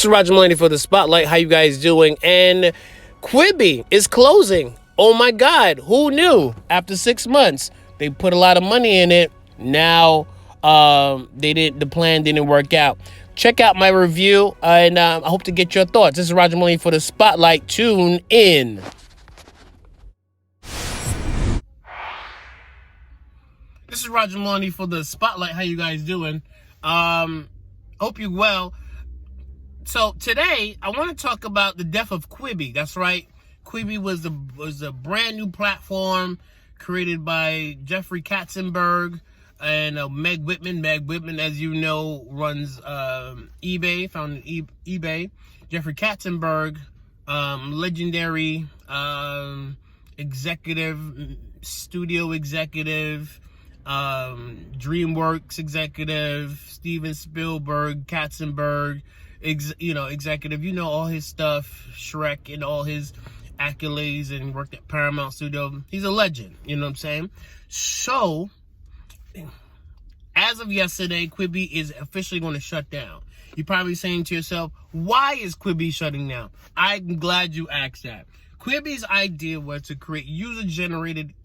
This is Roger Mulaney for the Spotlight. How you guys doing? And Quibi is closing. Oh my God, who knew? After 6 months, they put a lot of money in it. Now, the plan didn't work out. Check out my review, and I hope to get your thoughts. This is Roger Mulaney for the Spotlight. Tune in. This is Roger Mulaney for the Spotlight. How you guys doing? Hope you're well. So today I want to talk about the death of Quibi. That's right. Quibi was a brand new platform created by Jeffrey Katzenberg and Meg Whitman. Meg Whitman, as you know, runs eBay, founded eBay. Jeffrey Katzenberg, legendary executive, studio executive, DreamWorks executive, Steven Spielberg, Katzenberg, executive. You know all his stuff, Shrek and all his accolades, and worked at Paramount Studio. He's a legend, you know what I'm saying? So, as of yesterday, Quibi is officially going to shut down. You're probably saying to yourself, why is Quibi shutting down? I'm glad you asked that. Quibi's idea was to create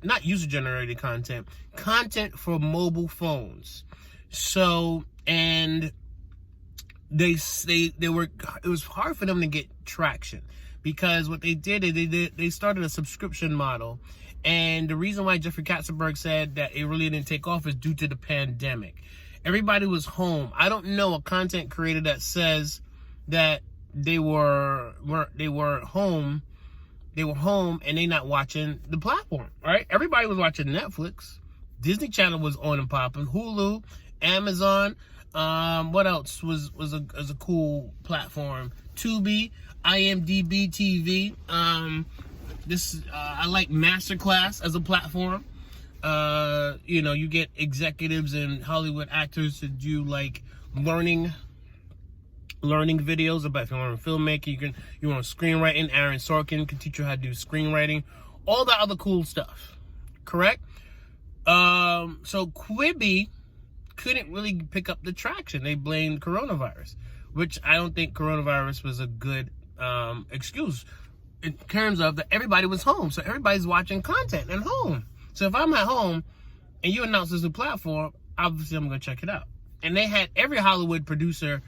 not user-generated content for mobile phones. So, and it was hard for them to get traction, because what they did is they started a subscription model. And the reason why Jeffrey Katzenberg said that it really didn't take off is due to the pandemic. Everybody was home. I don't know a content creator that says that they were home and they not watching the platform, right? Everybody was watching Netflix. Disney Channel was on and popping. Hulu, Amazon. What else was a cool platform? Tubi, IMDb TV. I like Masterclass as a platform. You get executives and Hollywood actors to do like learning videos about, if you want to filmmaking, you want screenwriting. Aaron Sorkin can teach you how to do screenwriting, all that other cool stuff. Correct? So Quibi couldn't really pick up the traction. They blamed coronavirus, which I don't think coronavirus was a good excuse in terms of that everybody was home. So everybody's watching content at home. So if I'm at home and you announce this new platform, obviously I'm going to check it out. And they had every Hollywood producer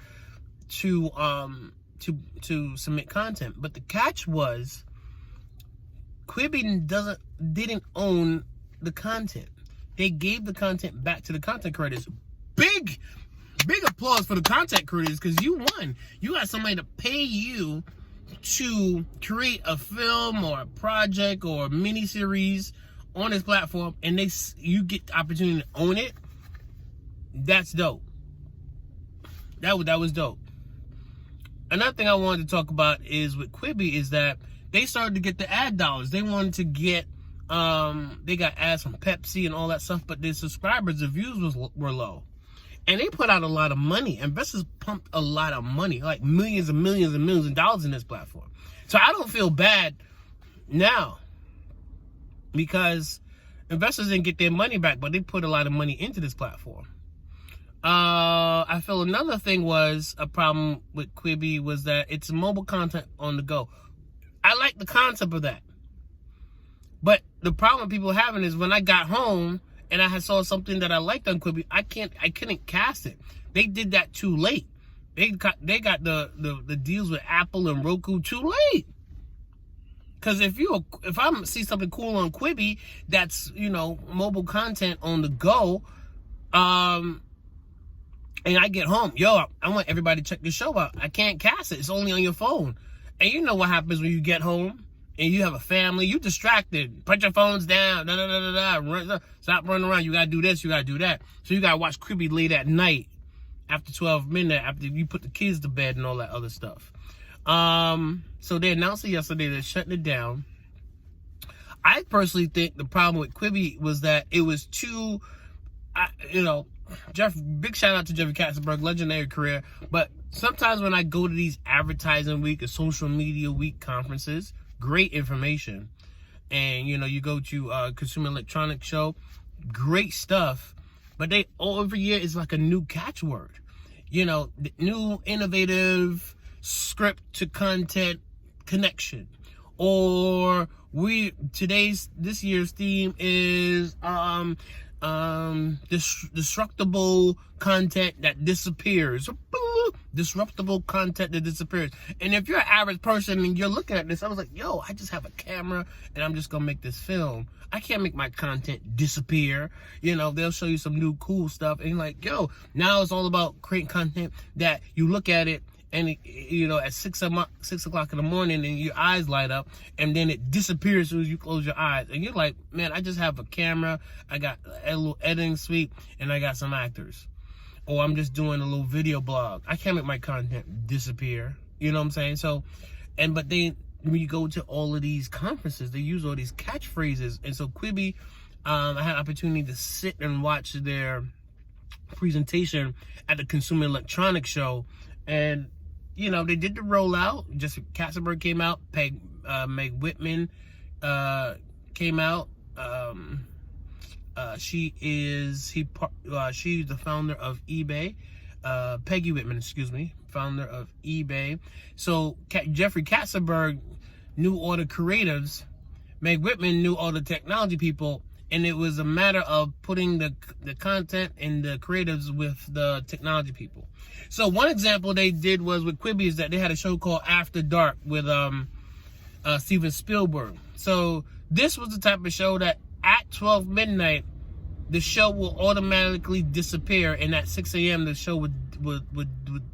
to submit content. But the catch was Quibi didn't own the content. They gave the content back to the content creators. Big applause for the content creators, because you won. You got somebody to pay you to create a film or a project or a miniseries on this platform, and you get the opportunity to own it. That's dope. That was dope. Another thing I wanted to talk about is with Quibi is that they started to get the ad dollars. They wanted to get they got ads from Pepsi and all that stuff, but their subscribers, the views were low. And they put out a lot of money. Investors pumped a lot of money, like millions and millions and millions of dollars in this platform. So I don't feel bad now, because investors didn't get their money back, but they put a lot of money into this platform. I feel another thing was a problem with Quibi was that it's mobile content on the go. I like the concept of that. But the problem people having is when I got home and I saw something that I liked on Quibi, I couldn't cast it. They did that too late. They got the deals with Apple and Roku too late. Because if I see something cool on Quibi that's, mobile content on the go, and I get home, I want everybody to check this show out. I can't cast it. It's only on your phone. And you know what happens when you get home and you have a family, you distracted. Put your phones down. Stop running around. You got to do this. You got to do that. So you got to watch Quibi late at night after 12 midnight, after you put the kids to bed and all that other stuff. So they announced it yesterday. They're shutting it down. I personally think the problem with Quibi was that it was too, big shout out to Jeffrey Katzenberg, legendary career. But sometimes when I go to these advertising week or social media week conferences, great information. And, you go to Consumer Electronics Show, great stuff. But every year is like a new catchword. New, innovative, script to content connection. Or this year's theme is destructible content that disappears. Disruptible content that disappears. And if you're an average person and you're looking at this, I was like, yo, I just have a camera and I'm just gonna make this film. I can't make my content disappear. They'll show you some new cool stuff and you're like, yo, now it's all about creating content that you look at it and at 6 o'clock in the morning and your eyes light up and then it disappears as soon as you close your eyes. And you're like, man, I just have a camera, I got a little editing suite, and I got some actors. Or I'm just doing a little video blog. I can't make my content disappear. You know what I'm saying? So, but then when you go to all of these conferences, they use all these catchphrases. And so Quibi, I had an opportunity to sit and watch their presentation at the Consumer Electronics Show. And, they did the rollout. Jessica Katzenberg came out. Meg Whitman came out. She's the founder of eBay. Peggy Whitman, founder of eBay. So Jeffrey Katzenberg knew all the creatives. Meg Whitman knew all the technology people. And it was a matter of putting the content and the creatives with the technology people. So one example they did was with Quibi is that they had a show called After Dark with Steven Spielberg. So this was the type of show that at 12 midnight, the show will automatically disappear, and at 6 a.m. the show would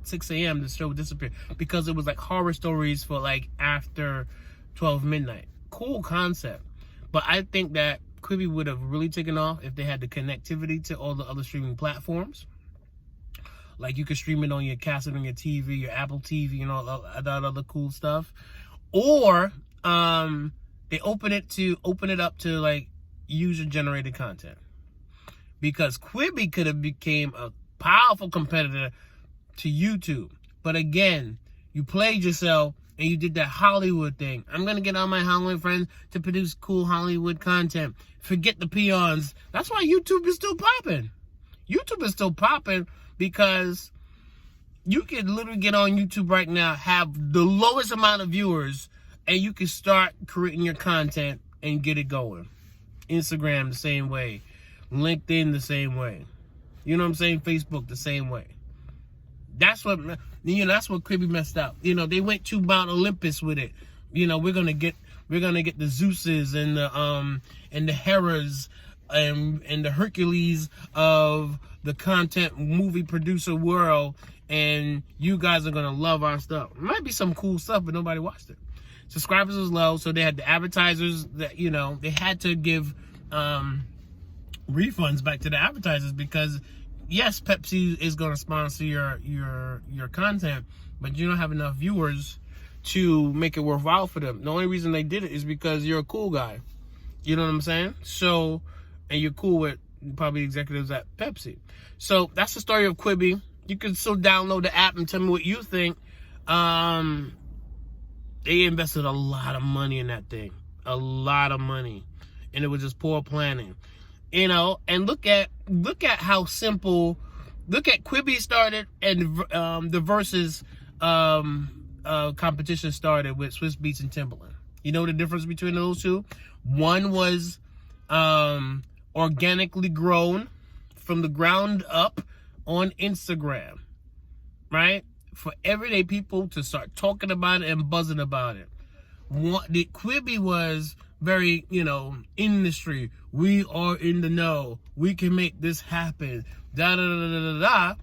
6 a.m. the show would disappear because it was like horror stories for like after 12 midnight. Cool concept, but I think that Quibi would have really taken off if they had the connectivity to all the other streaming platforms. Like you could stream it on your cassette, on your TV, your Apple TV, and all that other cool stuff. Or they open it up to like user-generated content. Because Quibi could have became a powerful competitor to YouTube. But again, you played yourself and you did that Hollywood thing. I'm going to get all my Hollywood friends to produce cool Hollywood content. Forget the peons. That's why YouTube is still popping. YouTube is still popping because you can literally get on YouTube right now, have the lowest amount of viewers, and you can start creating your content and get it going. Instagram the same way. LinkedIn the same way. You know what I'm saying? Facebook the same way. That's what Quibi messed up. They went to Mount Olympus with it. We're gonna get the Zeuses and the Heras and the Hercules of the content movie producer world, and you guys are gonna love our stuff. It might be some cool stuff, but nobody watched it. Subscribers was low, so they had the advertisers that they had to give refunds back to the advertisers because yes, Pepsi is going to sponsor your content, but you don't have enough viewers to make it worthwhile for them. The only reason they did it is because you're a cool guy. You know what I'm saying? So, and you're cool with probably executives at Pepsi. So that's the story of Quibi. You can still download the app and tell me what you think. They invested a lot of money in that thing. A lot of money. And it was just poor planning. And look at how simple. Look at Quibi started and the Versus competition started with Swiss Beats and Timbaland. You know the difference between those two? One was organically grown from the ground up on Instagram, right? For everyday people to start talking about it and buzzing about it. The Quibi was very, industry. We are in the know. We can make this happen. Da da da da da da.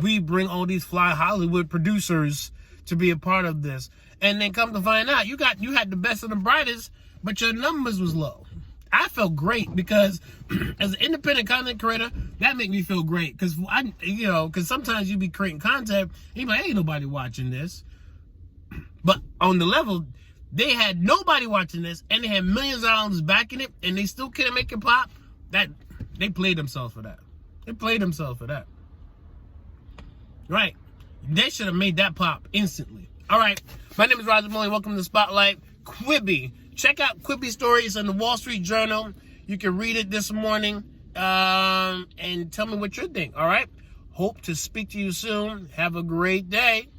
We bring all these fly Hollywood producers to be a part of this, and then come to find out, you had the best and the brightest, but your numbers was low. I felt great because as an independent content creator, that made me feel great because because sometimes you be creating content, and you're like, ain't nobody watching this, but on the level. They had nobody watching this, and they had millions of dollars backing it, and they still couldn't make it pop. That they played themselves for that. They played themselves for that. Right? They should have made that pop instantly. All right. My name is Roger Mully. Welcome to the Spotlight. Quibi. Check out Quibi stories on the Wall Street Journal. You can read it this morning, and tell me what you think. All right. Hope to speak to you soon. Have a great day.